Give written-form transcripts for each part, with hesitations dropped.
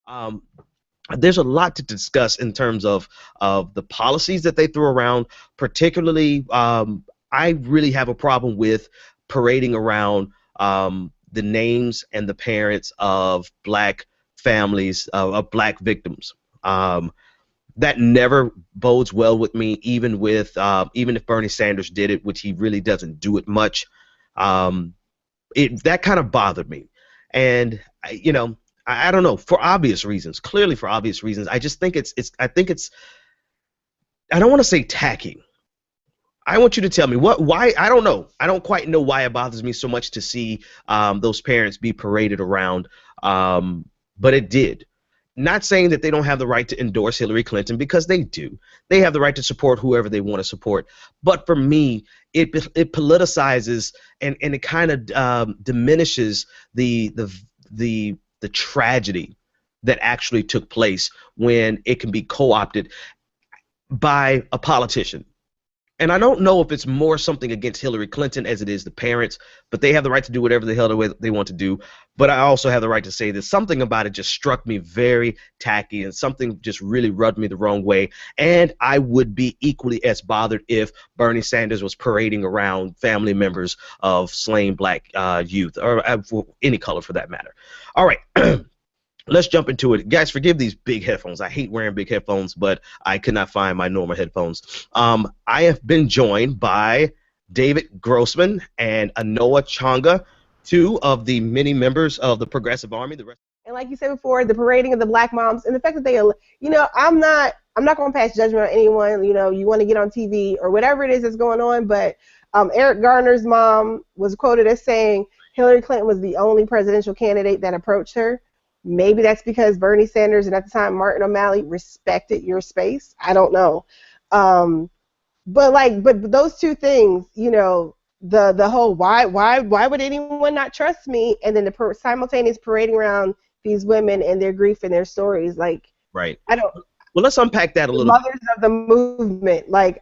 Um, there's a lot to discuss in terms of the policies that they threw around. Particularly, I really have a problem with parading around the names and the parents of black families of black victims. Um, that never bodes well with me, even if Bernie Sanders did it, which he really doesn't do it much. Um, that kind of bothered me, and I don't know, for obvious reasons, clearly for obvious reasons. I just think it's I don't want to say tacky. I want you to tell me why. I don't know. I don't quite know why it bothers me so much to see those parents be paraded around, but it did. Not saying that they don't have the right to endorse Hillary Clinton, because they do. They have the right to support whoever they want to support. But for me, it politicizes, and it kind of diminishes the tragedy that actually took place when it can be co-opted by a politician. And I don't know if it's more something against Hillary Clinton as it is the parents, but they have the right to do whatever the hell they want to do. But I also have the right to say that something about it just struck me very tacky, and something just really rubbed me the wrong way. And I would be equally as bothered if Bernie Sanders was parading around family members of slain black youth, or any color for that matter. All right. Let's jump into it. Guys, forgive these big headphones. I hate wearing big headphones, but I could not find my normal headphones. I have been joined by David Grossman and Anoa Changa, two of the many members of the Progressive Army. And like you said before, the parading of the black moms, and the fact that they, I'm not going to pass judgment on anyone. You want to get on TV or whatever it is that's going on, but Eric Garner's mom was quoted as saying Hillary Clinton was the only presidential candidate that approached her. Maybe that's because Bernie Sanders and at the time Martin O'Malley respected your space. I don't know. But those two things, the whole why would anyone not trust me, and then the simultaneous parading around these women and their grief and their stories, right. I don't. Well, let's unpack that a little. Mothers of the movement, like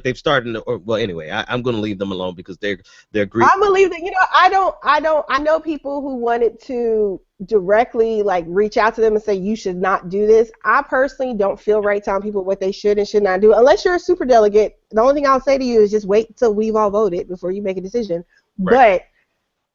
they've started to, well, anyway, I'm going to leave them alone because they're grief. I'm gonna leave that. I know people who wanted to directly reach out to them and say you should not do this. I personally don't feel right telling people what they should and should not do unless you're a super delegate. The only thing I'll say to you is just wait until we've all voted before you make a decision. Right.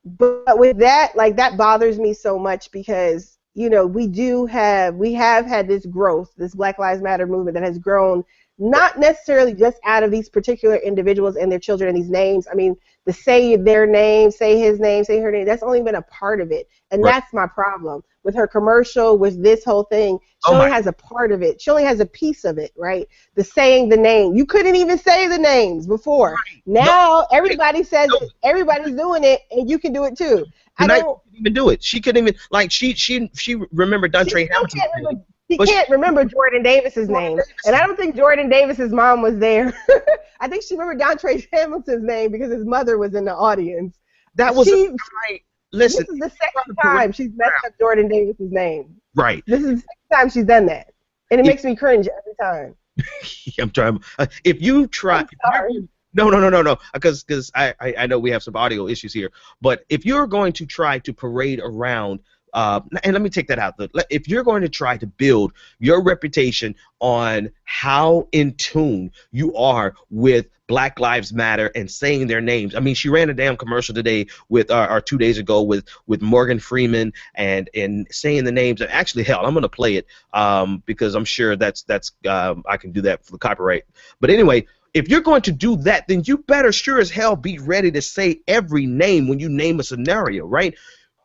But with that, that bothers me so much because we have had this growth, this Black Lives Matter movement that has grown. Not necessarily just out of these particular individuals and their children and these names. I mean, to say their name, say his name, say her name, that's only been a part of it. And that's my problem. With her commercial, with this whole thing, she only has a part of it. She only has a piece of it, right? The saying the name. You couldn't even say the names before. Right. Now everybody says it. Everybody's doing it, and you can do it too. I don't even do it. She couldn't even, she remembered Dontre Hamilton. He can't remember Jordan Davis's name, and I don't think Jordan Davis's mom was there. I think she remembered Dontre Hamilton's name because his mother was in the audience. That was right. Listen, this is the second time she's messed up Jordan Davis's name. Right. This is the second time she's done that, and it makes me cringe every time. I'm trying. If you try. No, because I know we have some audio issues here, but if you're going to try to parade around. And let me take that out. If you're going to try to build your reputation on how in tune you are with Black Lives Matter and saying their names, I mean, she ran a damn commercial today with, or 2 days ago with Morgan Freeman and saying the names. And actually, hell, I'm going to play it because I'm sure that's I can do that for the copyright. But anyway. If you're going to do that, then you better sure as hell be ready to say every name when you name a scenario, right?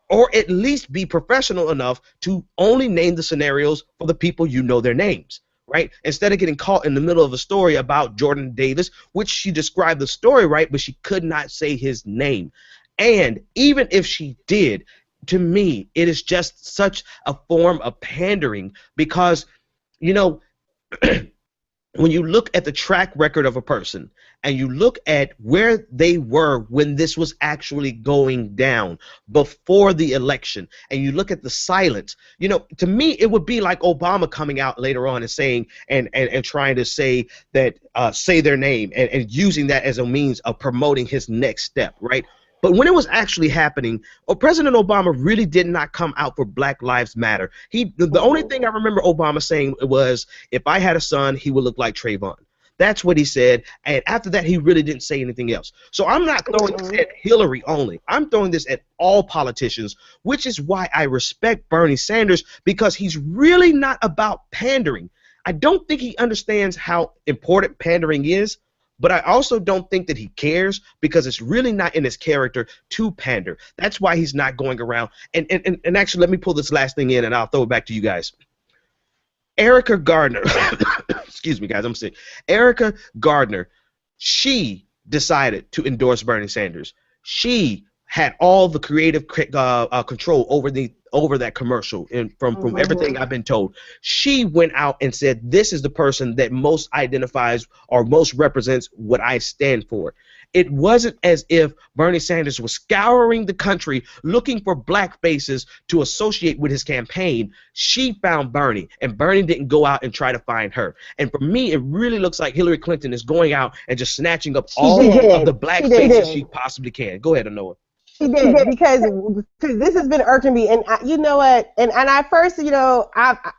Or at least be professional enough to only name the scenarios for the people you know their names, right? Instead of getting caught in the middle of a story about Jordan Davis, which she described the story right, but she could not say his name. And even if she did, to me, it is just such a form of pandering because, when you look at the track record of a person and you look at where they were when this was actually going down before the election, and you look at the silence, to me it would be like Obama coming out later on and saying and trying to say that say their name and using that as a means of promoting his next step, right? But when it was actually happening, President Obama really did not come out for Black Lives Matter. The only thing I remember Obama saying was, if I had a son, he would look like Trayvon. That's what he said. And after that, he really didn't say anything else. So I'm not throwing this at Hillary only. I'm throwing this at all politicians, which is why I respect Bernie Sanders, because he's really not about pandering. I don't think he understands how important pandering is, but I also don't think that he cares, because it's really not in his character to pander. That's why he's not going around. And actually, let me pull this last thing in, and I'll throw it back to you guys. Erica Gardner, excuse me, guys, I'm sick. Erica Gardner, she decided to endorse Bernie Sanders. She had all the creative control over that commercial, and from everything I've been told, she went out and said, this is the person that most identifies or most represents what I stand for. It wasn't as if Bernie Sanders was scouring the country looking for black faces to associate with his campaign. She found Bernie, and Bernie didn't go out and try to find her. And for me, it really looks like Hillary Clinton is going out and just snatching up all of the black faces she possibly can. Go ahead, Anoa. She did, because this has been irking me, and you know what? And I first, the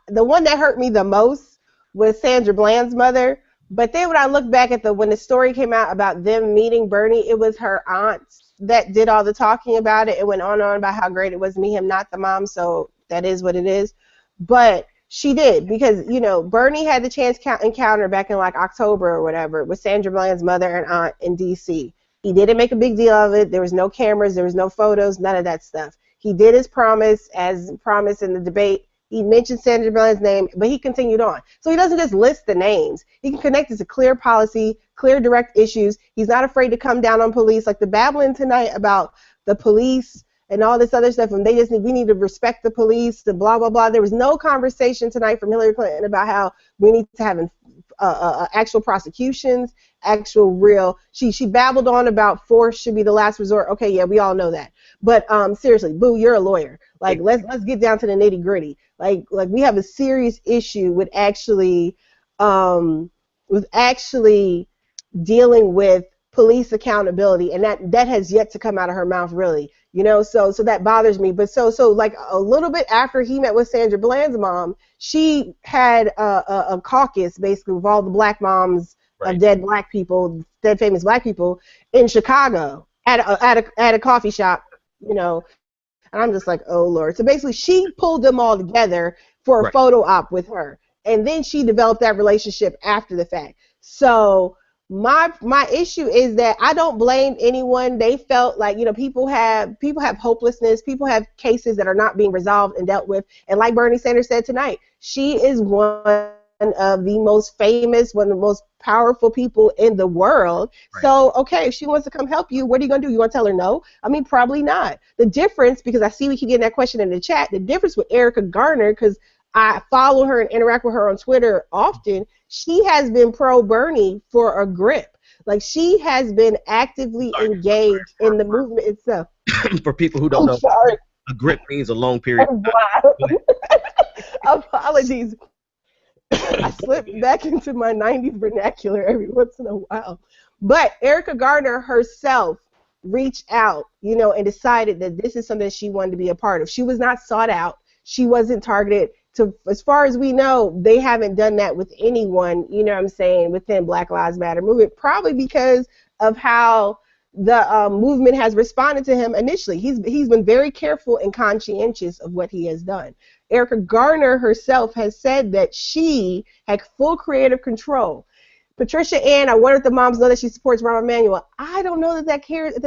one that hurt me the most was Sandra Bland's mother. But then when I look back at when the story came out about them meeting Bernie, it was her aunt that did all the talking about it. It went on and on about how great it was to meet him, not the mom. So that is what it is. But she did, because Bernie had the chance encounter back in like October or whatever with Sandra Bland's mother and aunt in D.C. He didn't make a big deal of it. There was no cameras. There was no photos. None of that stuff. He did his promise, as promised in the debate. He mentioned Sandra Bland's name, but he continued on. So he doesn't just list the names. He can connect it to clear policy, clear direct issues. He's not afraid to come down on police, like the babbling tonight about the police and all this other stuff. And we need to respect the police, the blah, blah, blah. There was no conversation tonight from Hillary Clinton about how we need to have actual prosecutions, actual real. She babbled on about force should be the last resort. Okay, yeah, we all know that. But seriously, Boo, you're a lawyer. Like, let's get down to the nitty gritty. Like we have a serious issue with actually dealing with police accountability, and that has yet to come out of her mouth, really. So that bothers me. But so like a little bit after he met with Sandra Bland's mom, she had a caucus basically with all the black moms of dead famous black people in Chicago at a coffee shop, And I'm just like, oh, Lord. So basically, she pulled them all together for a photo op with her. And then she developed that relationship after the fact. So my issue is that I don't blame anyone. They felt like, people have hopelessness. People have cases that are not being resolved and dealt with. And like Bernie Sanders said tonight, she is one of the most famous, one of the most powerful people in the world. Right. So, okay, if she wants to come help you, what are you going to do? You want to tell her no? I mean, probably not. The difference, because I see we keep getting that question in the chat, the difference with Erica Garner, because I follow her and interact with her on Twitter often, she has been pro-Bernie for a grip. Like, she has been actively engaged in the movement itself. For people who don't know, a grip means a long period. Wow. Apologies. I slip back into my 90s vernacular every once in a while. But Erica Gardner herself reached out, and decided that this is something she wanted to be a part of. She was not sought out. She wasn't targeted. As far as we know, they haven't done that with anyone, within Black Lives Matter movement, probably because of how the movement has responded to him initially. He's been very careful and conscientious of what he has done. Erica Garner herself has said that she had full creative control. Patricia Ann, I wonder if the moms know that she supports Rahm Emanuel. I don't know that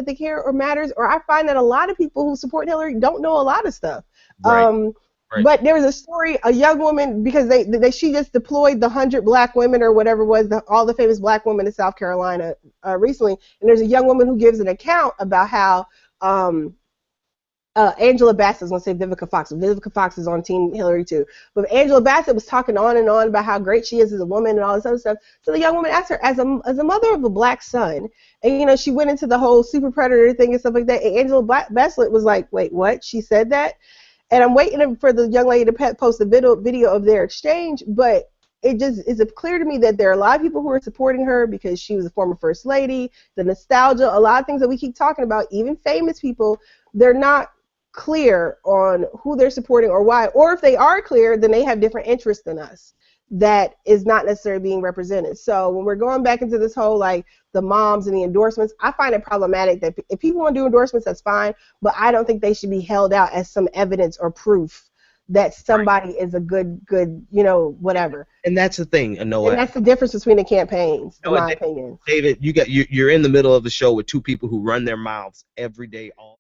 they care or matters, or I find that a lot of people who support Hillary don't know a lot of stuff. Right. Right. But there was a story, a young woman, because she just deployed the 100 black women or whatever it was, all the famous black women in South Carolina recently, and there's a young woman who gives an account about how Angela Bassett, I was going to say Vivica Fox. Vivica Fox is on Team Hillary too. But Angela Bassett was talking on and on about how great she is as a woman and all this other stuff. So the young woman asked her, as a mother of a black son, and she went into the whole super predator thing and stuff like that, and Angela Bassett was like, wait, what? She said that? And I'm waiting for the young lady to post a video of their exchange, but it just is clear to me that there are a lot of people who are supporting her because she was a former first lady, the nostalgia, a lot of things that we keep talking about, even famous people, they're not clear on who they're supporting or why. Or if they are clear, then they have different interests than us that is not necessarily being represented. So when we're going back into this whole like the moms and the endorsements, I find it problematic that if people want to do endorsements, that's fine, but I don't think they should be held out as some evidence or proof that somebody is a good, whatever. And that's the thing, And Noah. that's the difference between the campaigns, in Noah, my opinion. David, you're in the middle of the show with two people who run their mouths every day, all